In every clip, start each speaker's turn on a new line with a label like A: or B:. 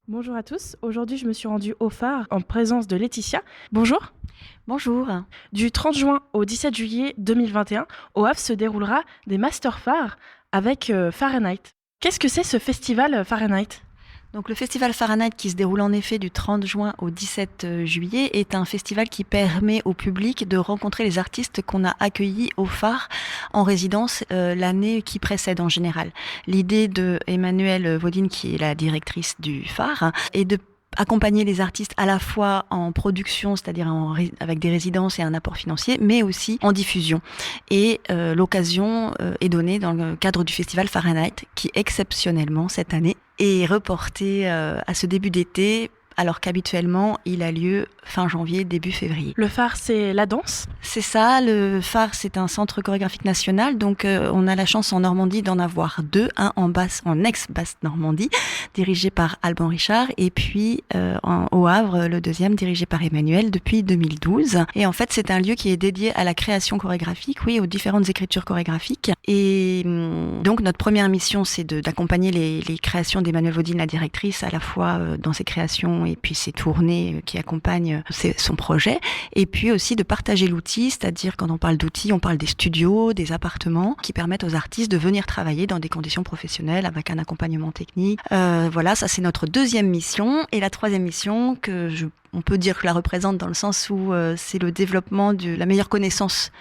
A: Bonjour à tous, aujourd'hui je me suis rendue au phare en présence de Laetitia. Bonjour.
B: Bonjour.
A: Du 30 juin au 17 juillet 2021, au Havre se déroulera des Master Phares avec Fahrenheit. Qu'est-ce que c'est ce festival Fahrenheit?
B: Donc le festival Fahrenheit qui se déroule en effet du 30 juin au 17 juillet est un festival qui permet au public de rencontrer les artistes qu'on a accueillis au phare en résidence l'année qui précède en général. L'idée de Emmanuelle Vaudine, qui est la directrice du phare, est de accompagner les artistes à la fois en production, c'est-à-dire avec des résidences et un apport financier, mais aussi en diffusion. Et l'occasion est donnée dans le cadre du festival Fahrenheit, qui exceptionnellement cette année est reporté à ce début d'été, alors qu'habituellement il a lieu fin janvier, début février.
A: Le phare, c'est la danse?
B: C'est ça, le phare, c'est un centre chorégraphique national, donc on a la chance en Normandie d'en avoir deux, un en ex-Basse Normandie, dirigé par Alban Richard, et puis au Havre, le deuxième, dirigé par Emmanuel depuis 2012. Et en fait, c'est un lieu qui est dédié à la création chorégraphique, oui, aux différentes écritures chorégraphiques. Et donc notre première mission, c'est d'accompagner les créations d'Emmanuelle Vaudine, la directrice, à la fois dans ses créations et puis ses tournées qui accompagnent son projet, et puis aussi de partager l'outil, c'est-à-dire quand on parle d'outils, on parle des studios, des appartements qui permettent aux artistes de venir travailler dans des conditions professionnelles avec un accompagnement technique. Voilà, ça c'est notre deuxième mission. Et la troisième mission, on peut dire que je la représente dans le sens où c'est le développement de la meilleure connaissance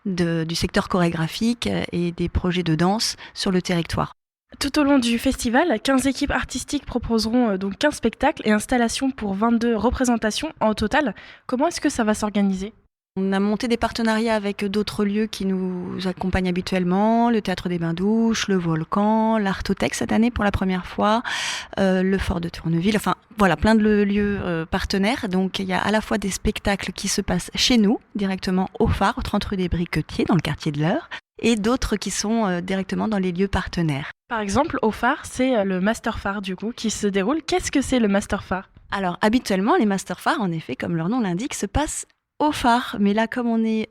B: du secteur chorégraphique et des projets de danse sur le territoire.
A: Tout au long du festival, 15 équipes artistiques proposeront donc 15 spectacles et installations pour 22 représentations en total. Comment est-ce que ça va s'organiser?
B: On a monté des partenariats avec d'autres lieux qui nous accompagnent habituellement, le Théâtre des Bains-Douches, le Volcan, l'Artothèque cette année pour la première fois, le Fort de Tourneville, enfin voilà, plein de lieux partenaires. Donc il y a à la fois des spectacles qui se passent chez nous, directement au phare, au 30 rue des Briquetiers, dans le quartier de l'Eure, et d'autres qui sont directement dans les lieux partenaires.
A: Par exemple, au phare, c'est le Master Phare du coup qui se déroule. Qu'est-ce que c'est le Master Phare?
B: Alors habituellement, les Master Phares, en effet, comme leur nom l'indique, se passent au phare. Mais là, comme on est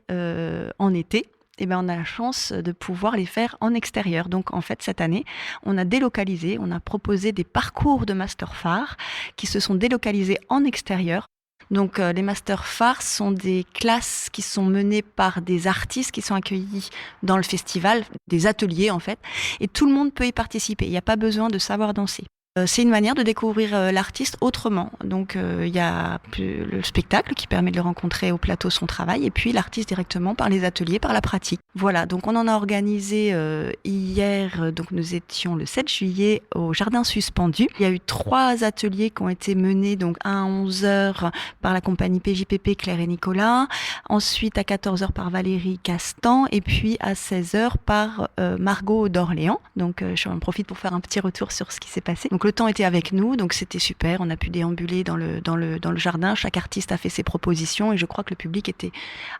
B: en été, eh ben, on a la chance de pouvoir les faire en extérieur. Donc en fait, cette année, on a délocalisé, on a proposé des parcours de Master Phare qui se sont délocalisés en extérieur. Donc les Master Phares sont des classes qui sont menées par des artistes qui sont accueillis dans le festival, des ateliers en fait, et tout le monde peut y participer. Il n'y a pas besoin de savoir danser. C'est une manière de découvrir l'artiste autrement. Donc il y a le spectacle qui permet de le rencontrer au plateau son travail, et puis l'artiste directement par les ateliers, par la pratique. Voilà, donc on en a organisé hier, donc nous étions le 7 juillet au Jardin Suspendu. Il y a eu 3 ateliers qui ont été menés donc à 11h par la compagnie PJPP Claire et Nicolas, ensuite à 14h par Valérie Castan, et puis à 16h par Margot d'Orléans. Donc j'en profite pour faire un petit retour sur ce qui s'est passé. Donc le temps était avec nous, donc c'était super. On a pu déambuler dans le jardin. Chaque artiste a fait ses propositions et je crois que le public était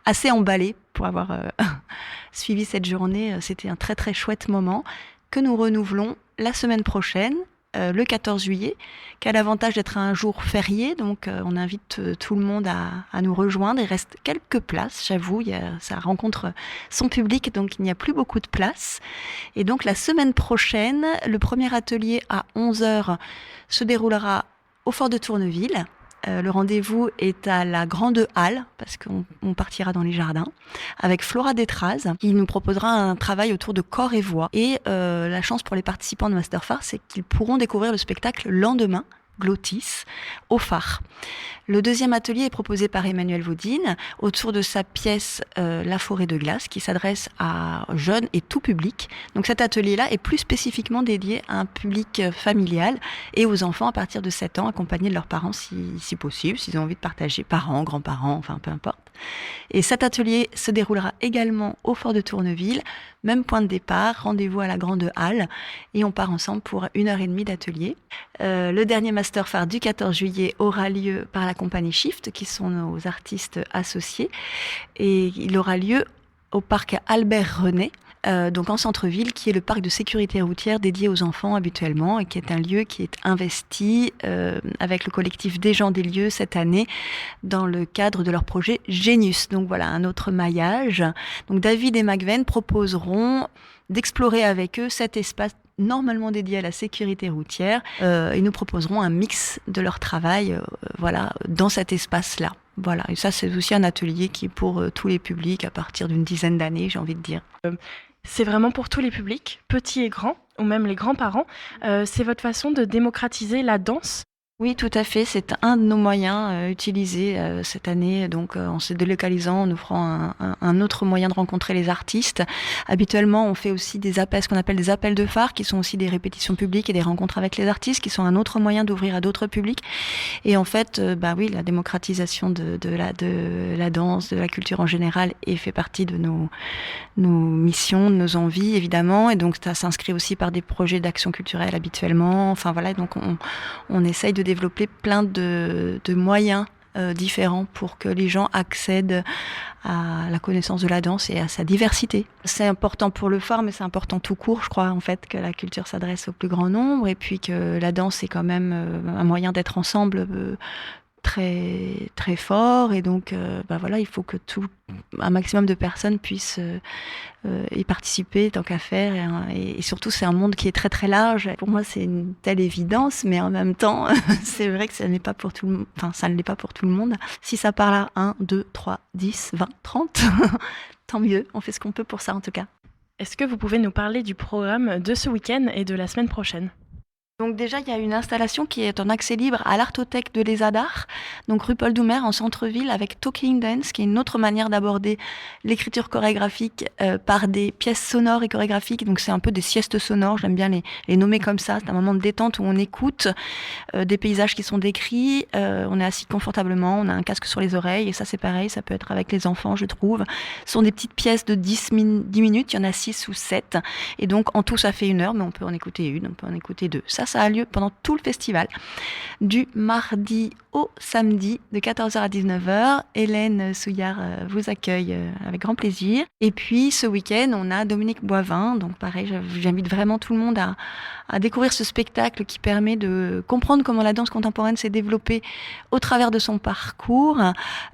B: assez emballé pour avoir suivi cette journée. C'était un très très chouette moment que nous renouvelons la semaine prochaine, le 14 juillet, qui a l'avantage d'être un jour férié. Donc on invite tout le monde à nous rejoindre. Il reste quelques places, j'avoue. Ça rencontre son public, donc il n'y a plus beaucoup de places. Et donc la semaine prochaine, le premier atelier à 11h se déroulera au Fort de Tourneville. Le rendez-vous est à la Grande Halle, parce qu'on partira dans les jardins, avec Flora Détraz, qui nous proposera un travail autour de corps et voix. Et la chance pour les participants de Master Phare, c'est qu'ils pourront découvrir le spectacle le lendemain, Glottis, au phare. Le deuxième atelier est proposé par Emmanuelle Vaudine autour de sa pièce La forêt de glace, qui s'adresse à jeunes et tout public. Donc cet atelier-là est plus spécifiquement dédié à un public familial et aux enfants à partir de 7 ans, accompagnés de leurs parents si possible, s'ils ont envie de partager, parents, grands-parents, enfin peu importe. Et cet atelier se déroulera également au Fort de Tourneville, même point de départ, rendez-vous à la Grande Halle, et on part ensemble pour 1h30 d'atelier. Le dernier Master Phare du 14 juillet aura lieu par la compagnie Shift, qui sont nos artistes associés, et il aura lieu au parc Albert René, donc en centre-ville, qui est le parc de sécurité routière dédié aux enfants habituellement, et qui est un lieu qui est investi avec le collectif des gens des lieux cette année dans le cadre de leur projet Genius. Donc voilà, un autre maillage. Donc David et Magven proposeront d'explorer avec eux cet espace normalement dédiés à la sécurité routière et nous proposerons un mix de leur travail dans cet espace-là. Voilà, et ça c'est aussi un atelier qui est pour tous les publics à partir d'une dizaine d'années, j'ai envie de dire.
A: C'est vraiment pour tous les publics, petits et grands, ou même les grands-parents. C'est votre façon de démocratiser la danse?
B: Oui, tout à fait. C'est un de nos moyens utilisés cette année. Donc, en se délocalisant, en offrant un autre moyen de rencontrer les artistes. Habituellement, on fait aussi des appels, ce qu'on appelle des appels de phare, qui sont aussi des répétitions publiques et des rencontres avec les artistes, qui sont un autre moyen d'ouvrir à d'autres publics. Et en fait, la démocratisation de la danse, de la culture en général, fait partie de nos missions, de nos envies, évidemment. Et donc, ça s'inscrit aussi par des projets d'action culturelle habituellement. Enfin, voilà. Donc, on essaye de développer plein de moyens différents pour que les gens accèdent à la connaissance de la danse et à sa diversité. C'est important pour le phare, mais c'est important tout court, je crois, en fait, que la culture s'adresse au plus grand nombre et puis que la danse est quand même un moyen d'être ensemble très très fort et donc il faut que un maximum de personnes puissent y participer tant qu'à faire et surtout c'est un monde qui est très très large. Pour moi c'est une telle évidence, mais en même temps c'est vrai que ça n'est pas pour tout le monde. Enfin, ça ne l'est pas pour tout le monde. Si ça parle à 1, 2, 3, 10, 20, 30 tant mieux, on fait ce qu'on peut pour ça en tout cas.
A: Est-ce que vous pouvez nous parler du programme de ce week-end et de la semaine prochaine?
B: Donc déjà, il y a une installation qui est en accès libre à l'Artothèque de l'Esadar, donc rue Paul-Doumer en centre-ville, avec Talking Dance, qui est une autre manière d'aborder l'écriture chorégraphique par des pièces sonores et chorégraphiques. Donc c'est un peu des siestes sonores, j'aime bien les nommer comme ça. C'est un moment de détente où on écoute des paysages qui sont décrits, on est assis confortablement, on a un casque sur les oreilles, et ça c'est pareil, ça peut être avec les enfants, je trouve. Ce sont des petites pièces de 10 minutes, il y en a 6 ou 7, et donc en tout ça fait 1 heure, mais on peut en écouter une, on peut en écouter 2. Ça a lieu pendant tout le festival, du mardi au samedi, de 14h à 19h. Hélène Souillard vous accueille avec grand plaisir. Et puis, ce week-end, on a Dominique Boivin. Donc, pareil, j'invite vraiment tout le monde à découvrir ce spectacle qui permet de comprendre comment la danse contemporaine s'est développée au travers de son parcours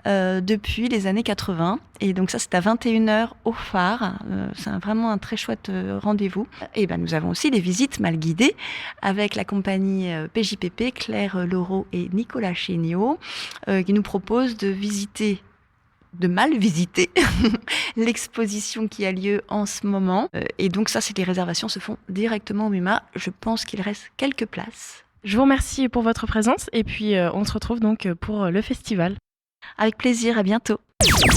B: depuis les années 80. Et donc ça, c'est à 21h au phare. C'est vraiment un très chouette rendez-vous. Et nous avons aussi des visites mal guidées avec la compagnie PJPP, Claire Laureau et Nicolas Chéniaud, qui nous proposent de mal visiter l'exposition qui a lieu en ce moment. Et donc ça, les réservations se font directement au MUMA. Je pense qu'il reste quelques places.
A: Je vous remercie pour votre présence et puis on se retrouve donc pour le festival.
B: Avec plaisir, à bientôt.